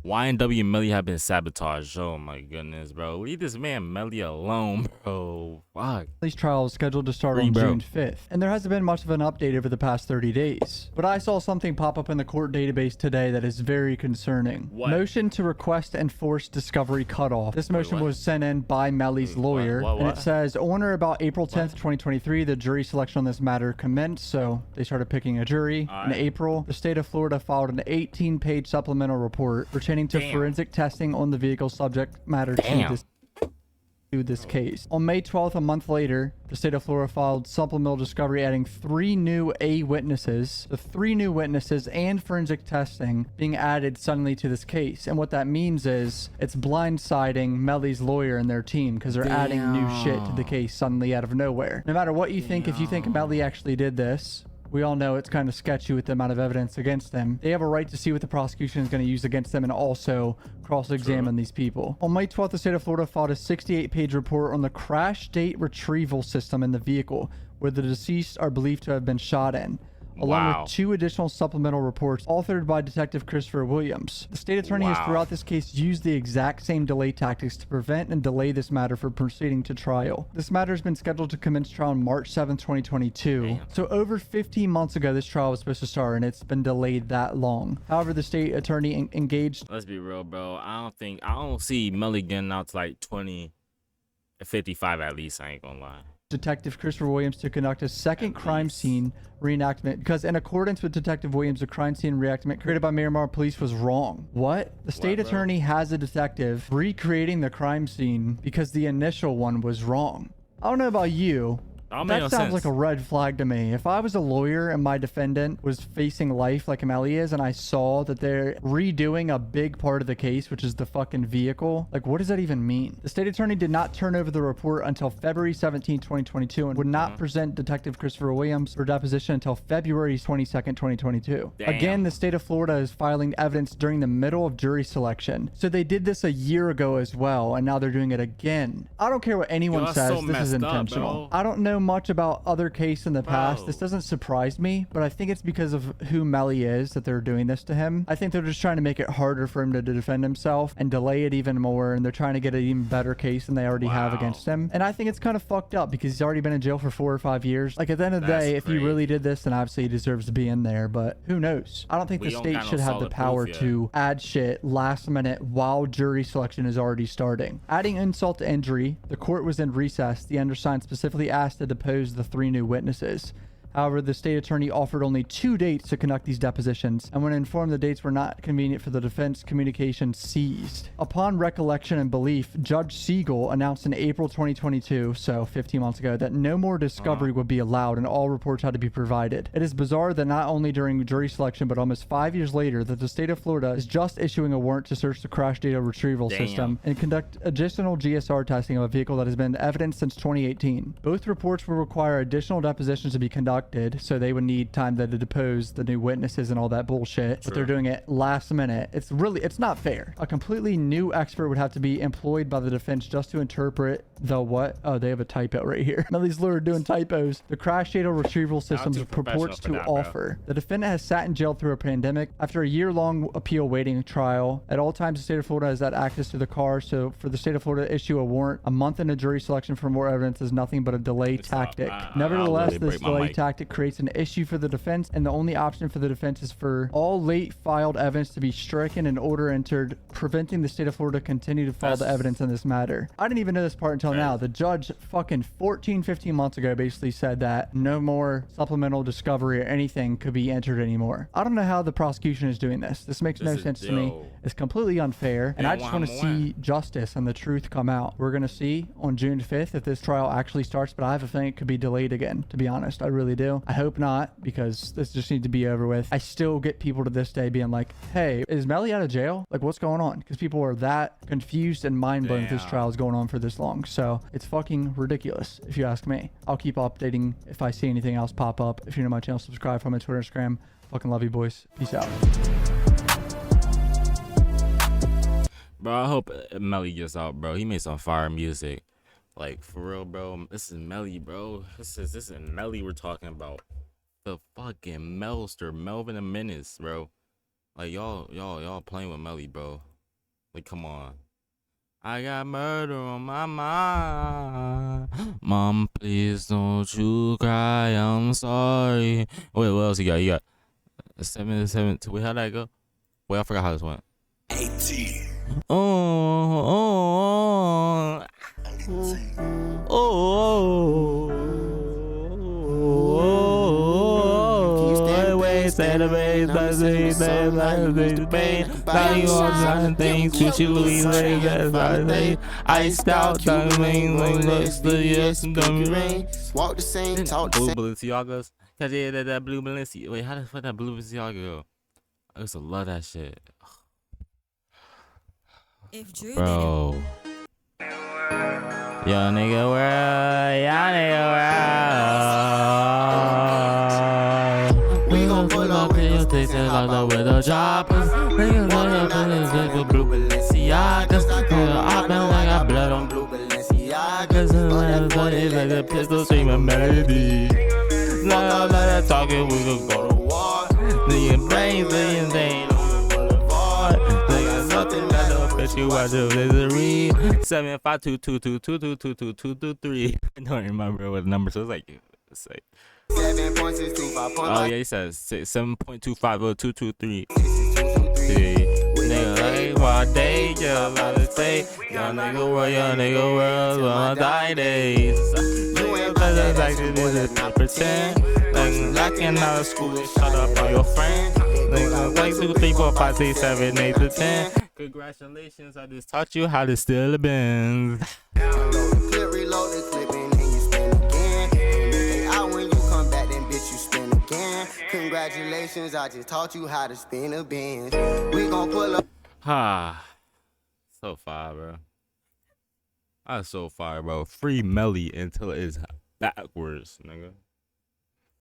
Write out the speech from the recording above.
YNW Melly have been sabotaged. Oh my goodness, bro. Leave this man Melly alone, bro. Fuck. These trials scheduled to start Free, on bro. June 5th, and there hasn't been much of an update over the past 30 days. But I saw something pop up in the court database today that is very concerning. What? Motion to request and force discovery cutoff. This motion what? was sent in by Melly's lawyer, and it says on or about April 10th, 2023, the jury selection on this matter commenced, so they started picking a jury. In April, the state of Florida filed an 18-page supplemental report pertaining to forensic testing on the vehicle subject matter to this case. On May 12th, a month later, the state of Florida filed supplemental discovery adding 3 new witnesses. The 3 new witnesses and forensic testing being added suddenly to this case. And what that means is it's blindsiding Melly's lawyer and their team because they're adding new shit to the case suddenly out of nowhere. No matter what you think, if you think Melly actually did this, we all know it's kind of sketchy with the amount of evidence against them. They have a right to see what the prosecution is going to use against them and also cross-examine these people. On May 12th, the state of Florida filed a 68-page report on the crash date retrieval system in the vehicle where the deceased are believed to have been shot in, along with 2 additional supplemental reports authored by Detective Christopher Williams. The state attorney has throughout this case used the exact same delay tactics to prevent and delay this matter from proceeding to trial. This matter has been scheduled to commence trial on March 7th, 2022. So over 15 months ago, this trial was supposed to start, and it's been delayed that long. However, the state attorney engaged... Let's be real, bro. I don't see Melly getting out to like 55 at least. I ain't gonna lie. Detective Christopher Williams to conduct a second crime scene reenactment because in accordance with Detective Williams, the crime scene reenactment created by Miramar Police was wrong. What? The state attorney has a detective recreating the crime scene because the initial one was wrong. I don't know about you. That sounds like a red flag to me. If I was a lawyer and my defendant was facing life like Melly is, and I saw that they're redoing a big part of the case, which is the fucking vehicle, like, what does that even mean? The state attorney did not turn over the report until February 17, 2022, and would not present Detective Christopher Williams for deposition until February 22nd, 2022. Again, the state of Florida is filing evidence during the middle of jury selection. So they did this a year ago as well, and now they're doing it again. I don't care what anyone says, this is intentional. I don't know much about other cases in the past. This doesn't surprise me, but I think it's because of who Melly is that they're doing this to him. I think they're just trying to make it harder for him to defend himself and delay it even more, and they're trying to get an even better case than they already have against him. And I think it's kind of fucked up because he's already been in jail for 4 or 5 years. Like, at the end of the day, if he really did this, then obviously he deserves to be in there, but who knows? I don't think the state should have the power to add shit last minute while jury selection is already starting. Adding insult to injury, the court was in recess. The undersigned specifically asked to depose the 3 new witnesses. However, the state attorney offered only 2 dates to conduct these depositions, and when informed the dates were not convenient for the defense, communication ceased. Upon recollection and belief, Judge Siegel announced in April 2022, so 15 months ago, that no more discovery would be allowed and all reports had to be provided. It is bizarre that not only during jury selection, but almost 5 years later, that the state of Florida is just issuing a warrant to search the crash data retrieval system and conduct additional GSR testing of a vehicle that has been evidenced since 2018. Both reports will require additional depositions to be conducted, so they would need time to depose the new witnesses and all that bullshit. But they're doing it last minute. It's not fair. A completely new expert would have to be employed by the defense just to interpret the what? Oh, they have a typo right here. Melly's lawyer doing typos. The crash data retrieval systems purports to offer. The defendant has sat in jail through a pandemic. After a year-long appeal waiting trial, at all times the state of Florida has had access to the car, so for the state of Florida to issue a warrant a month into jury selection for more evidence is nothing but a delay tactic. Nevertheless, this delay tactic creates an issue for the defense, and the only option for the defense is for all late filed evidence to be stricken and order entered, preventing the state of Florida continue to file the evidence in this matter. I didn't even know this part until now. The judge fucking 15 months ago basically said that no more supplemental discovery or anything could be entered anymore. I don't know how the prosecution is doing this. This makes no sense to me. It's completely unfair, and I just want to see justice and the truth come out. We're going to see on June 5th if this trial actually starts, but I have a feeling it could be delayed again, to be honest. I really do. I hope not, because this just needs to be over with. I still get people to this day being like, hey, is Melly out of jail? Like, what's going on? Because people are that confused and mind blown that this trial is going on for this long. So it's fucking ridiculous, if you ask me. I'll keep updating if I see anything else pop up. If you're new to my channel, subscribe, follow my Twitter, Instagram. Fucking love you, boys. Peace out. Bro, I hope Melly gets out, bro. He made some fire music. Like, for real, bro. This is Melly, bro. This is Melly we're talking about. The fucking Melster, Melvin and Menace, bro. Like, y'all playing with Melly, bro. Like, come on. I got murder on my mind. Mom, please don't you cry. I'm sorry. Wait, what else you got? You got 7 2. Wait, how'd that go? Wait, I forgot how this went. 18. Oh, say the bass, body on things, which you leave like that. Iced out, diamond, looks the yes, and dummy rain. Walk the same, talk the same. Blue Balenciagas. Cause yeah, that blue Balenciaga. Wait, how the fuck that blue Balenciaga go? I used to love that shit. If Drew Bro. Young nigga world, young nigga world. We gon' pull up in your station, locked up with the choppers. Niggas like a blue Balenciagas. I been like I blood on blue Balenciagas. And when I was like a pistol screaming melody. Like that talking, we gon' go to war. Nigga brains, nigga ain't on the boulevard. Nigga nothing that don't fit you out the misery. 75222222223. I don't remember what the number, so it's like 7.625. Oh yeah, he says 7.2502223. Nigga like one day, yeah, about to say, young nigga world, on die days. You ain't better like this, not pretend. Like locking out of school, shut up on your friend. Nigga like 2, 3, 4, 5, 6, 7, 8 to 10. Congratulations, I just taught you how to steal a Benz. Reload the clip and then you spin again. And if they out when you come back, then bitch you spin again. Congratulations, I just taught you how to spin a Benz. We gon' pull up. So fire, bro. That's so fire, bro. Free Melly until it's backwards, nigga.